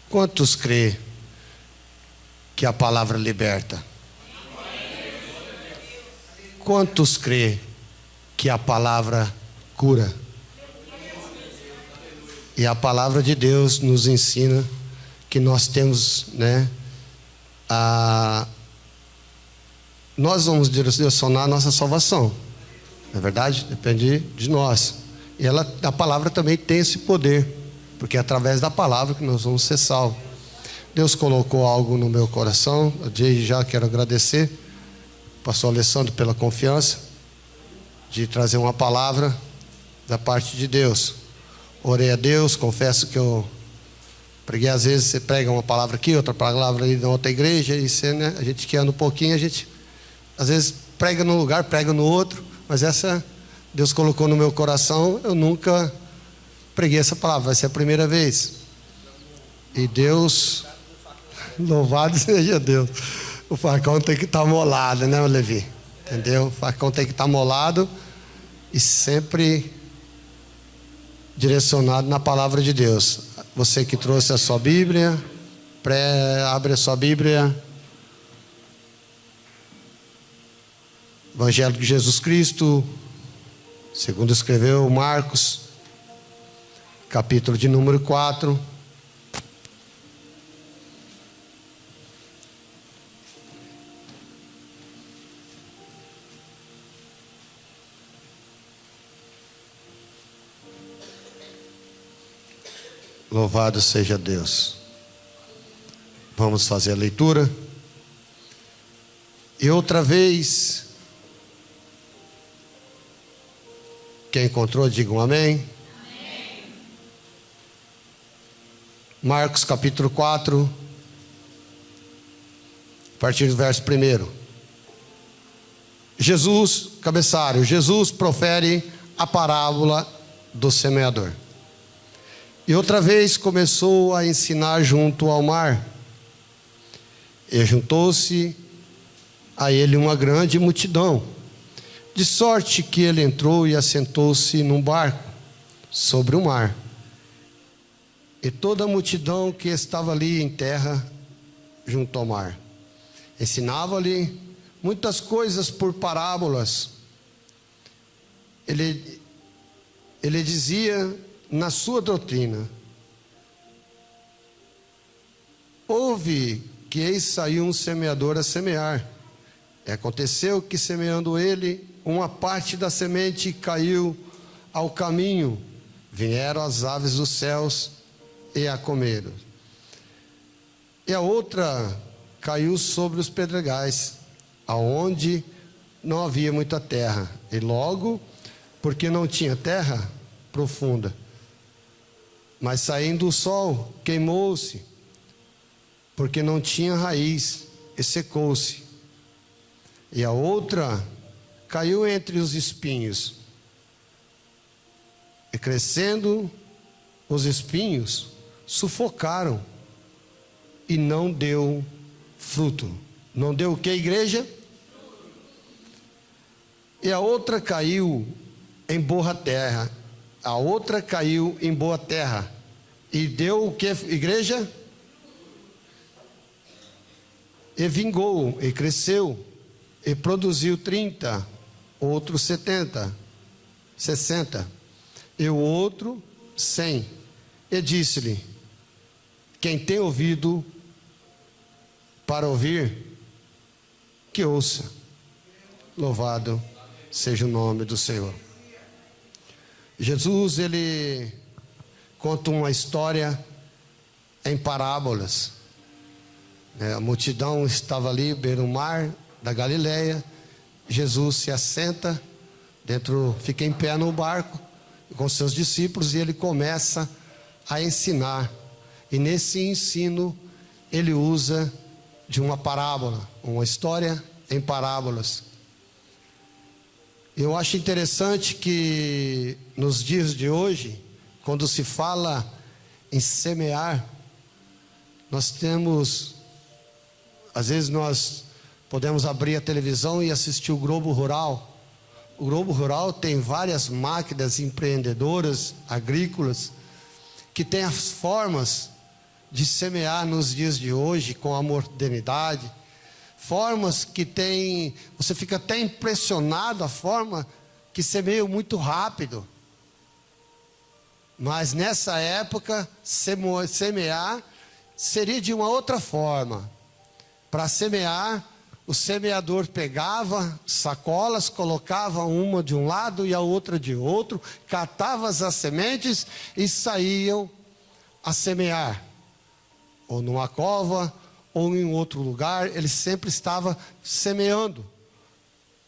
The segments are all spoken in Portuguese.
Quantos crê que a palavra liberta? Quantos crê que a palavra cura? E a palavra de Deus nos ensina que nós temos, nós vamos direcionar a nossa salvação. Não é verdade? Depende de nós. E a palavra também tem esse poder, porque é através da palavra que nós vamos ser salvos. Deus colocou algo no meu coração. Eu desde já quero agradecer ao pastor Alessandro pela confiança de trazer uma palavra da parte de Deus. Orei a Deus, confesso que eu preguei. Às vezes você prega uma palavra aqui, outra palavra ali na outra igreja, e você, a gente que anda um pouquinho, a gente às vezes prega num lugar, prega no outro, mas essa Deus colocou no meu coração. Eu nunca preguei essa palavra, vai ser a primeira vez. E Deus, louvado seja Deus. O facão tem que estar molado, né, Levi? Entendeu? O facão tem que estar molado e sempre direcionado na palavra de Deus. Você que trouxe a sua Bíblia, abre a sua Bíblia. Evangelho de Jesus Cristo, segundo escreveu Marcos, capítulo de número 4. Louvado seja Deus. Vamos fazer a leitura. E outra vez, quem encontrou, diga um amém. Amém. Marcos capítulo 4, a partir do verso 1. Jesus profere a parábola do semeador. E outra vez começou a ensinar junto ao mar. E juntou-se a ele uma grande multidão, de sorte que ele entrou e assentou-se num barco sobre o mar. E toda a multidão que estava ali em terra, junto ao mar, ensinava-lhe muitas coisas por parábolas. Ele dizia na sua doutrina: ouve que eis saiu um semeador a semear. E aconteceu que, semeando ele, uma parte da semente caiu ao caminho. Vieram as aves dos céus e a comeram. E a outra caiu sobre os pedregais, aonde não havia muita terra. E logo, porque não tinha terra profunda, mas saindo o sol, queimou-se, porque não tinha raiz, e secou-se. E a outra caiu entre os espinhos, e crescendo os espinhos, sufocaram, e não deu fruto. Não deu o que, igreja? E a outra caiu em boa terra. A outra caiu em boa terra. E deu o que, igreja? E vingou, e cresceu, e produziu 30, outro 70, 60, e o outro 100. E disse-lhe: quem tem ouvido para ouvir, que ouça. Louvado seja o nome do Senhor. Jesus, ele conta uma história em parábolas. A multidão estava ali, beira-o-mar da Galileia. Jesus se assenta fica em pé no barco com seus discípulos, e ele começa a ensinar. E nesse ensino ele usa de uma parábola, uma história em parábolas. Eu acho interessante que nos dias de hoje, quando se fala em semear, nós temos, às vezes nós podemos abrir a televisão e assistir o Globo Rural. O Globo Rural tem várias máquinas empreendedoras, agrícolas, que têm as formas de semear nos dias de hoje com a modernidade, formas que tem, você fica até impressionado a forma que semeiam muito rápido. Mas nessa época, semear seria de uma outra forma. Para semear, o semeador pegava sacolas, colocava uma de um lado e a outra de outro, catava as sementes e saíam a semear. Ou numa cova, ou em outro lugar, ele sempre estava semeando,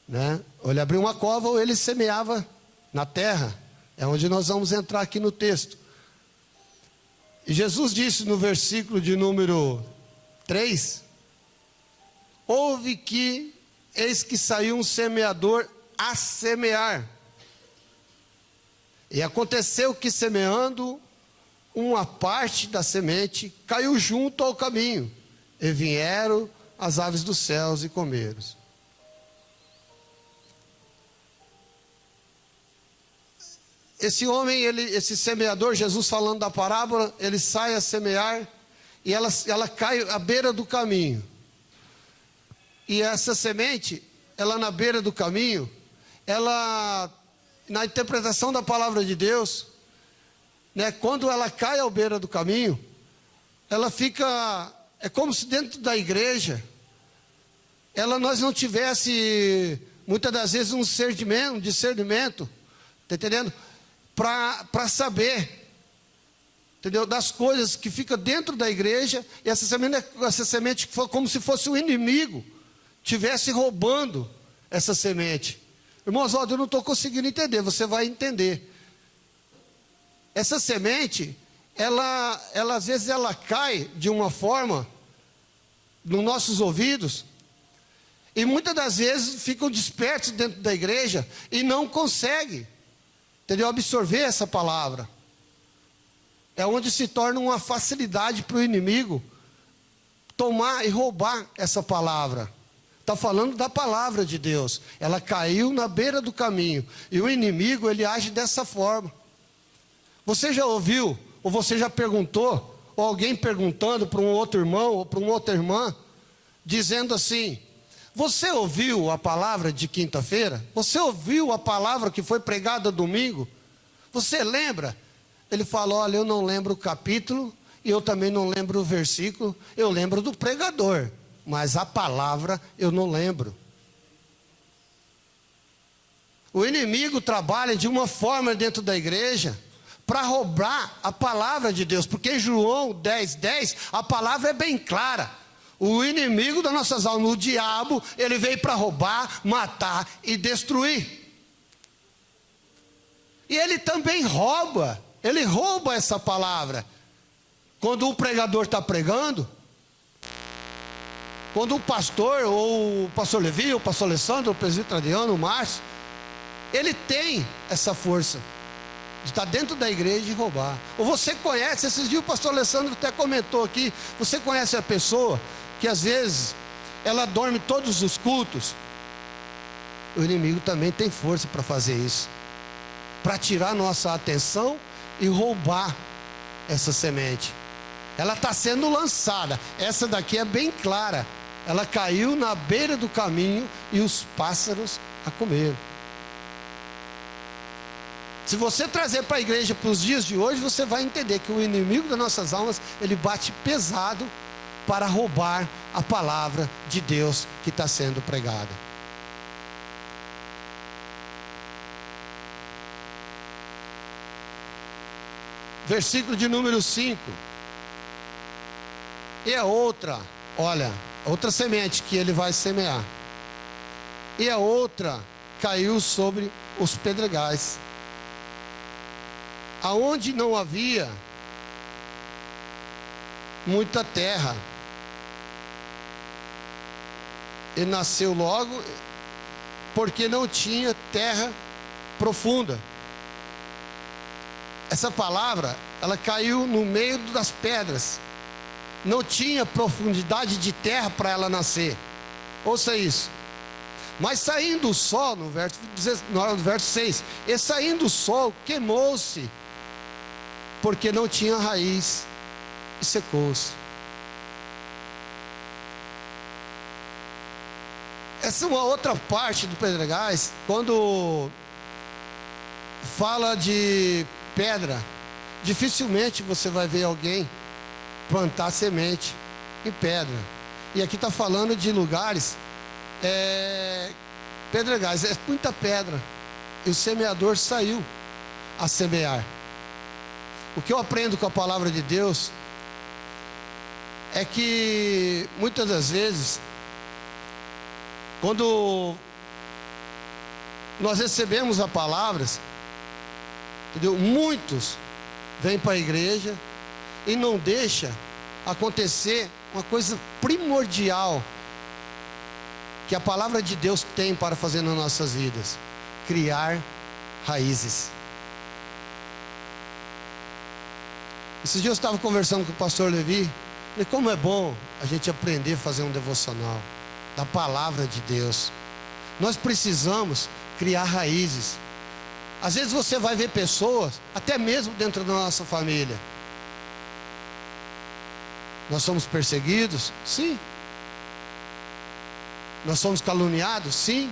né? Ou ele abria uma cova, ou ele semeava na terra. É onde nós vamos entrar aqui no texto. E Jesus disse no versículo de número 3: Ouve que, eis que saiu um semeador a semear. E aconteceu que, semeando, uma parte da semente caiu junto ao caminho, e vieram as aves dos céus e comeram. Esse homem, esse semeador, Jesus falando da parábola, ele sai a semear, e ela cai à beira do caminho. E essa semente, ela na beira do caminho, ela, na interpretação da palavra de Deus, né, quando ela cai à beira do caminho, ela fica, é como se dentro da igreja, nós não tivesse, muitas das vezes, um discernimento, está entendendo? Para saber, entendeu? Das coisas que ficam dentro da igreja, e essa semente foi como se fosse um inimigo estivesse roubando essa semente. Irmãos, eu não estou conseguindo entender, você vai entender. Essa semente, ela às vezes ela cai de uma forma nos nossos ouvidos, e muitas das vezes ficam dispersos dentro da igreja e não conseguem, entendeu? Absorver essa palavra. É onde se torna uma facilidade para o inimigo tomar e roubar essa palavra. Está falando da palavra de Deus. Ela caiu na beira do caminho. E o inimigo, ele age dessa forma. Você já ouviu, ou você já perguntou, ou alguém perguntando para um outro irmão, ou para uma outra irmã, dizendo assim: você ouviu a palavra de quinta-feira? Você ouviu a palavra que foi pregada domingo? Você lembra? Ele fala: olha, eu não lembro o capítulo, e eu também não lembro o versículo, eu lembro do pregador, mas a palavra eu não lembro. O inimigo trabalha de uma forma dentro da igreja para roubar a palavra de Deus, porque em João 10:10 a palavra é bem clara. O inimigo das nossas almas, o diabo, ele veio para roubar, matar e destruir. E ele também rouba, ele rouba essa palavra. Quando o pregador está pregando, quando o pastor, ou o pastor Levi, o pastor Alessandro, o presbítero Adriano, o Márcio, ele tem essa força de estar dentro da igreja e roubar. Ou você conhece, esses dias o pastor Alessandro até comentou aqui, você conhece a pessoa que às vezes ela dorme todos os cultos? O inimigo também tem força para fazer isso, para tirar nossa atenção e roubar essa semente. Ela está sendo lançada. Essa daqui é bem clara. Ela caiu na beira do caminho e os pássaros a comeram. Se você trazer para a igreja para os dias de hoje, você vai entender que o inimigo das nossas almas, ele bate pesado para roubar a palavra de Deus que está sendo pregada. Versículo de número 5. E a outra, olha, outra semente que ele vai semear. E a outra caiu sobre os pedregais, aonde não havia muita terra. E nasceu logo, porque não tinha terra profunda. Essa palavra, ela caiu no meio das pedras. Não tinha profundidade de terra para ela nascer. Ouça isso. Mas saindo o sol, no verso 6, e saindo o sol, queimou-se, porque não tinha raiz. e secou-se. Essa é uma outra parte do pedregais, quando fala de pedra, dificilmente você vai ver alguém plantar semente em pedra. E aqui está falando de lugares, pedregais, é muita pedra. E o semeador saiu a semear. O que eu aprendo com a palavra de Deus é que muitas das vezes, quando nós recebemos as palavras, entendeu? Muitos vêm para a igreja e não deixa acontecer uma coisa primordial que a palavra de Deus tem para fazer nas nossas vidas: criar raízes. Esses dias eu estava conversando com o pastor Levi, e como é bom a gente aprender a fazer um devocional da palavra de Deus. Nós precisamos criar raízes. Às vezes você vai ver pessoas, até mesmo dentro da nossa família. Nós somos perseguidos? Sim. Nós somos caluniados? Sim.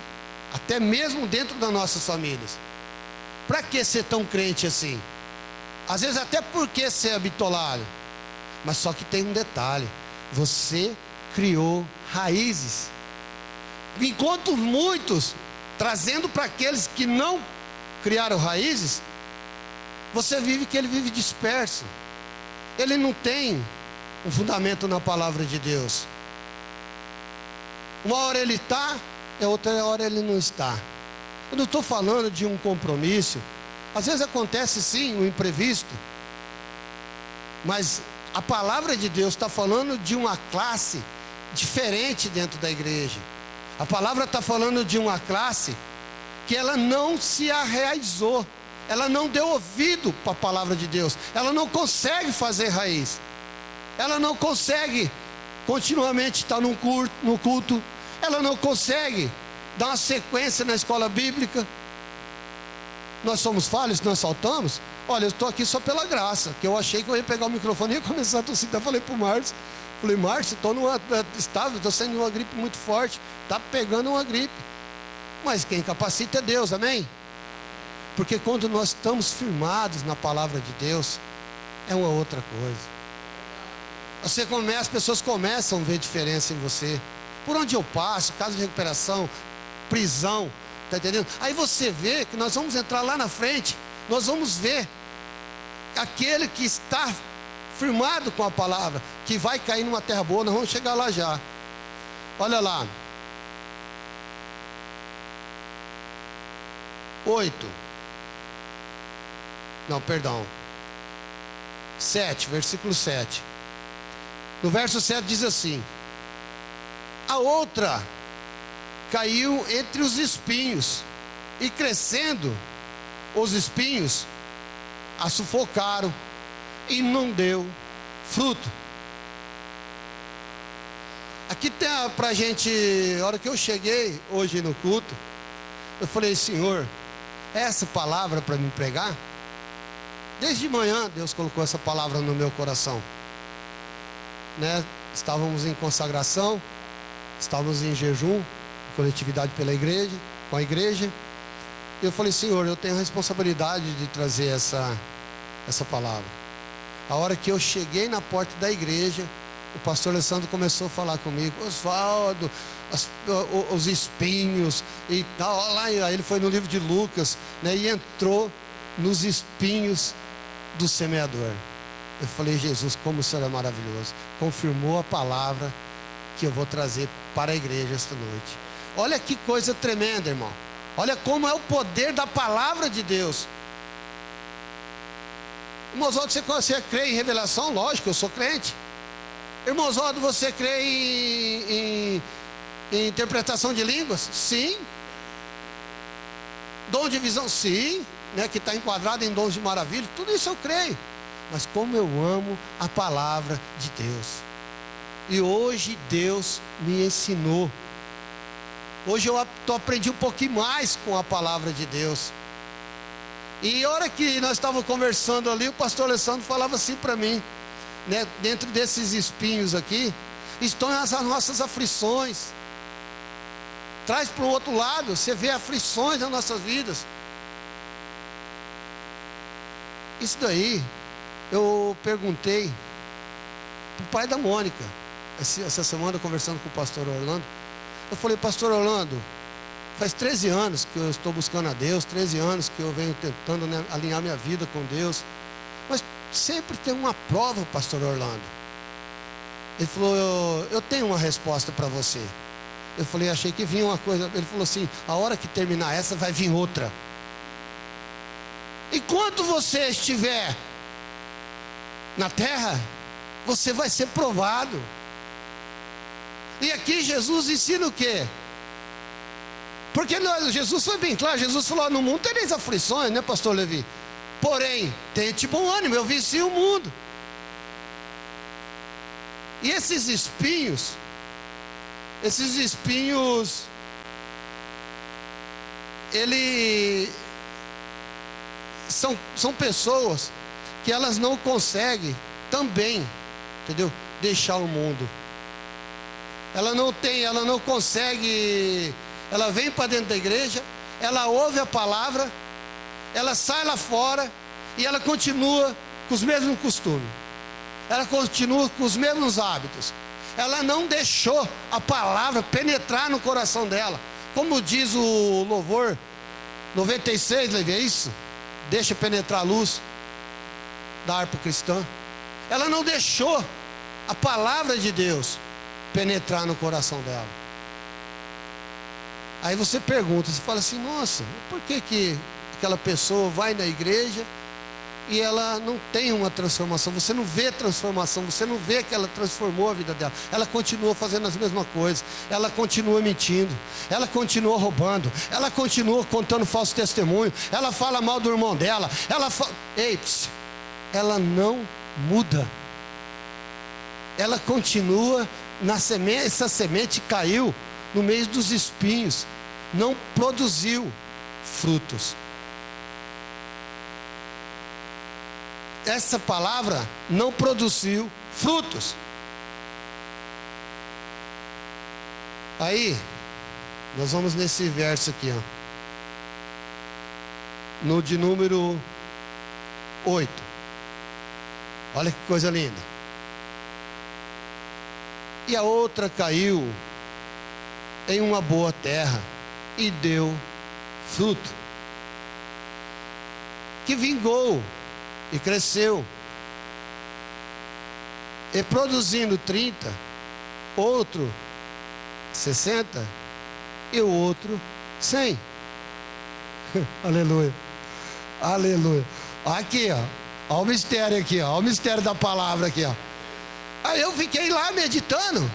Até mesmo dentro das nossas famílias. Para que ser tão crente assim? Às vezes até porque ser habitolado. Mas só que tem um detalhe: você criou raízes. Enquanto muitos trazendo para aqueles que não criaram raízes, você vive que ele vive disperso. Ele não tem um fundamento na palavra de Deus. Uma hora ele está, e outra hora ele não está. Eu não estou falando de um compromisso. Às vezes acontece sim um imprevisto, mas a palavra de Deus está falando de uma classe diferente dentro da igreja. A palavra está falando de uma classe que ela não se arraizou, ela não deu ouvido para a palavra de Deus, ela não consegue fazer raiz, ela não consegue continuamente estar no culto, ela não consegue dar uma sequência na escola bíblica. Nós somos falhos, nós saltamos. Olha, eu estou aqui só pela graça, que eu achei que eu ia pegar o microfone e ia começar a tossir. Até falei para o Márcio, Márcio, estou numa estável, estou saindo de uma gripe muito forte, está pegando uma gripe. Mas quem capacita é Deus, amém? Porque quando nós estamos firmados na palavra de Deus, é uma outra coisa. As pessoas começam a ver diferença em você. Por onde eu passo, casa de recuperação, prisão, está entendendo? Aí você vê que nós vamos entrar lá na frente, nós vamos ver aquele que está firmado com a palavra, que vai cair numa terra boa. Nós vamos chegar lá já. Olha lá, 7, versículo 7. No verso 7 diz assim: a outra caiu entre os espinhos, e crescendo os espinhos, a sufocaram, e não deu fruto. Aqui tem para a gente, a hora que eu cheguei hoje no culto, eu falei: Senhor, é essa palavra para me pregar? Desde de manhã Deus colocou essa palavra no meu coração, né? Estávamos em consagração, estávamos em jejum, coletividade pela igreja, com a igreja. E eu falei: Senhor, eu tenho a responsabilidade de trazer essa palavra. A hora que eu cheguei na porta da igreja, o pastor Alessandro começou a falar comigo: Osvaldo, os espinhos e tal. Lá, aí ele foi no livro de Lucas, né, e entrou nos espinhos do semeador. Eu falei: Jesus, como o Senhor é maravilhoso. Confirmou a palavra que eu vou trazer para a igreja esta noite. Olha que coisa tremenda, irmão. Olha como é o poder da palavra de Deus. Irmão Oswaldo, você crê em revelação? Lógico, eu sou crente. Irmão Oswaldo, você crê em interpretação de línguas? Sim. Dom de visão? Sim, né, que está enquadrado em dons de maravilha. Tudo isso eu creio. Mas como eu amo a palavra de Deus. E hoje Deus me ensinou. Hoje eu aprendi um pouquinho mais com a palavra de Deus. E a hora que nós estávamos conversando ali, o pastor Alessandro falava assim para mim: né, dentro desses espinhos aqui, estão as nossas aflições. Traz para o outro lado, você vê aflições nas nossas vidas. Isso daí, eu perguntei para o pai da Mônica, essa semana, conversando com o pastor Orlando. Eu falei: pastor Orlando, faz 13 anos que eu estou buscando a Deus, 13 anos que eu venho tentando, né, alinhar minha vida com Deus, mas sempre tem uma prova, pastor Orlando. Ele falou: eu tenho uma resposta para você. Eu falei: achei que vinha uma coisa. Ele falou assim: a hora que terminar essa, vai vir outra. Enquanto você estiver na terra, você vai ser provado. E aqui Jesus ensina o quê? Porque Jesus foi bem claro. Jesus falou: no mundo tereis aflições, né, pastor Levi? Porém, tente bom ânimo, eu venci o mundo. E esses espinhos, ele são pessoas que elas não conseguem também, entendeu? Deixar o mundo. Ela não consegue. Ela vem para dentro da igreja, ela ouve a palavra, ela sai lá fora e ela continua com os mesmos costumes. Ela continua com os mesmos hábitos. Ela não deixou a palavra penetrar no coração dela. Como diz o louvor 96, Levi, é isso? Deixa penetrar a luz da harpa cristã. Ela não deixou a palavra de Deus penetrar no coração dela. Aí você pergunta, você fala assim: nossa, por que aquela pessoa vai na igreja e ela não tem uma transformação? Você não vê transformação, você não vê que ela transformou a vida dela. Ela continua fazendo as mesmas coisas, ela continua mentindo, ela continua roubando, ela continua contando falso testemunho, ela fala mal do irmão dela, ela não muda. Ela continua na semente. Essa semente caiu no meio dos espinhos, não produziu frutos. Essa palavra não produziu frutos. Aí, nós vamos nesse verso aqui, ó, no de número 8. Olha que coisa linda. E a outra caiu em uma boa terra e deu fruto, que vingou e cresceu, e produzindo 30, outro 60 e o outro 100. Aleluia, aleluia. Aqui, ó, olha o mistério aqui, ó, olha o mistério da palavra aqui, ó. Aí eu fiquei lá meditando.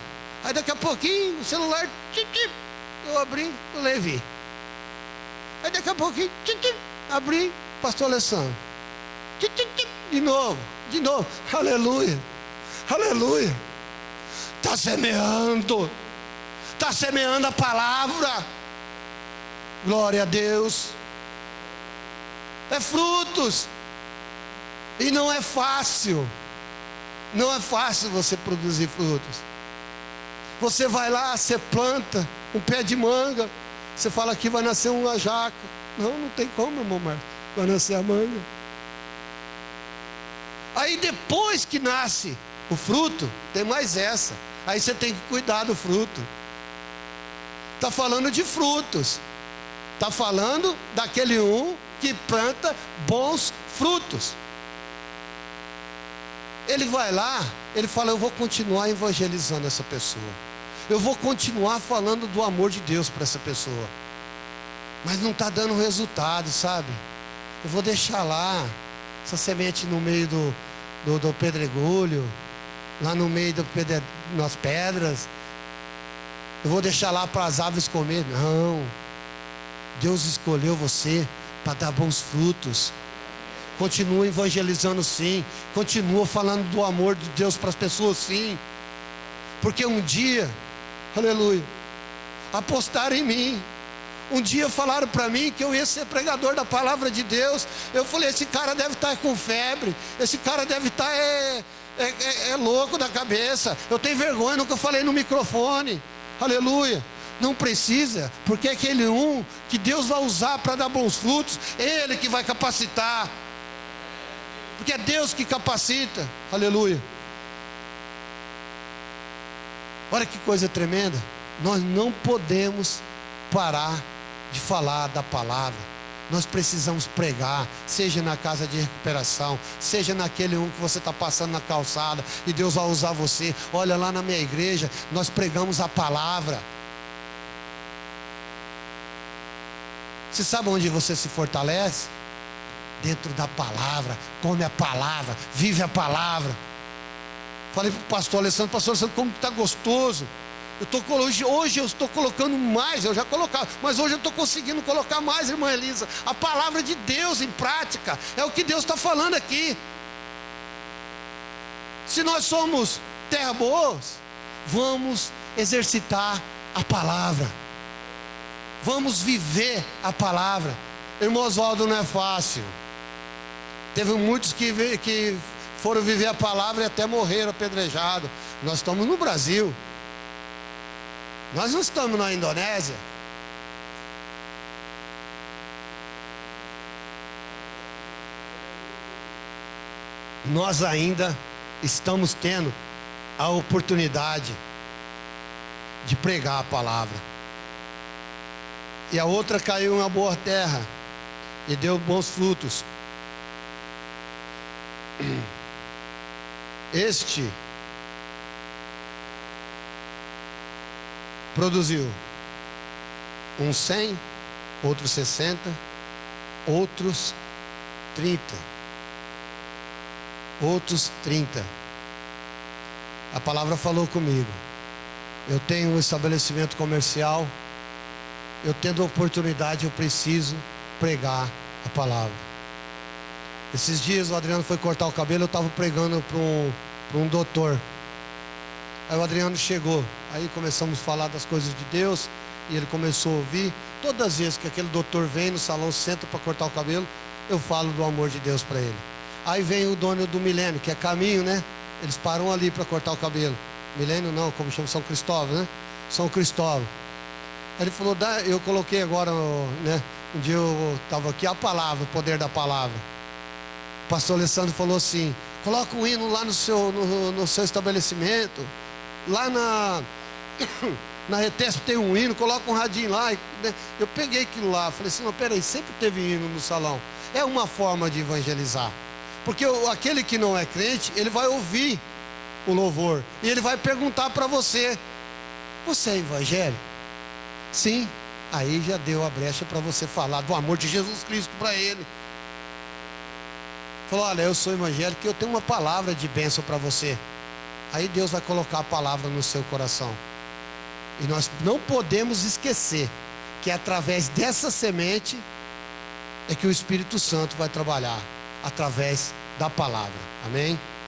Aí daqui a pouquinho o celular, eu abri o Levi. Aí daqui a pouquinho, abri pastor Alessandro. De novo, aleluia, aleluia. Está semeando a palavra. Glória a Deus. É frutos. E não é fácil. Não é fácil você produzir frutos. Você vai lá, você planta um pé de manga, você fala que vai nascer uma jaca. Não tem como, irmão Marcos. Vai nascer a manga. Aí depois que nasce o fruto, tem mais essa. Aí você tem que cuidar do fruto. Está falando de frutos. Está falando daquele que planta bons frutos. Ele vai lá, ele fala: eu vou continuar evangelizando essa pessoa. Eu vou continuar falando do amor de Deus para essa pessoa. Mas não está dando resultado, sabe? Eu vou deixar lá essa semente no meio do pedregulho, lá no meio das pedras. Eu vou deixar lá para as aves comer. Não. Deus escolheu você para dar bons frutos. Continua evangelizando, sim. Continua falando do amor de Deus para as pessoas, sim. Porque um dia, aleluia, apostaram em mim. Um dia falaram para mim que eu ia ser pregador da palavra de Deus. Eu falei, esse cara deve estar com febre, esse cara deve estar louco da cabeça. Eu tenho vergonha, nunca falei no microfone. Aleluia. Não precisa, porque é aquele que Deus vai usar para dar bons frutos, Ele que vai capacitar, porque é Deus que capacita. Aleluia. Olha que coisa tremenda. Nós não podemos parar de falar da palavra. Nós precisamos pregar, seja na casa de recuperação, seja naquele que você está passando na calçada e Deus vai usar você. Olha, lá na minha igreja nós pregamos a palavra. Você sabe onde você se fortalece? Dentro da palavra. Come a palavra, vive a palavra. Falei para o pastor Alessandro, como está gostoso. Hoje eu estou colocando mais, eu já colocava, mas hoje eu estou conseguindo colocar mais, irmã Elisa, a palavra de Deus em prática. É o que Deus está falando aqui. Se nós somos terra boas, vamos exercitar a palavra, vamos viver a palavra. Irmão Oswaldo, não é fácil. Teve muitos que foram viver a palavra e até morreram apedrejados. Nós estamos no Brasil, nós não estamos na Indonésia. Nós ainda estamos tendo a oportunidade de pregar a palavra. E a outra caiu em uma boa terra e deu bons frutos. Este produziu uns 100, outros 60, outros 30, outros 30. A palavra falou comigo. Eu tenho um estabelecimento comercial, eu tendo a oportunidade, eu preciso pregar a palavra. Esses dias o Adriano foi cortar o cabelo, eu estava pregando para um doutor. Aí o Adriano chegou, aí começamos a falar das coisas de Deus, e ele começou a ouvir. Todas as vezes que aquele doutor vem no salão, senta para cortar o cabelo, eu falo do amor de Deus para ele. Aí vem o dono do Milênio, que é caminho, né? Eles param ali para cortar o cabelo. Milênio não, como chama, São Cristóvão, né? São Cristóvão. Aí ele falou, eu coloquei agora, né? Um dia eu estava aqui, a palavra, o poder da palavra. O pastor Alessandro falou assim, coloca um hino lá no seu estabelecimento, lá na Retesp tem um hino, coloca um radinho lá, né? Eu peguei aquilo lá, falei assim, não, peraí, sempre teve hino no salão. É uma forma de evangelizar, porque aquele que não é crente, ele vai ouvir o louvor, e ele vai perguntar para você, você é evangélico? Sim. Aí já deu a brecha para você falar do amor de Jesus Cristo para ele. Falou, olha, eu sou evangélico e eu tenho uma palavra de bênção para você. Aí Deus vai colocar a palavra no seu coração. E nós não podemos esquecer que através dessa semente é que o Espírito Santo vai trabalhar, através da palavra. Amém?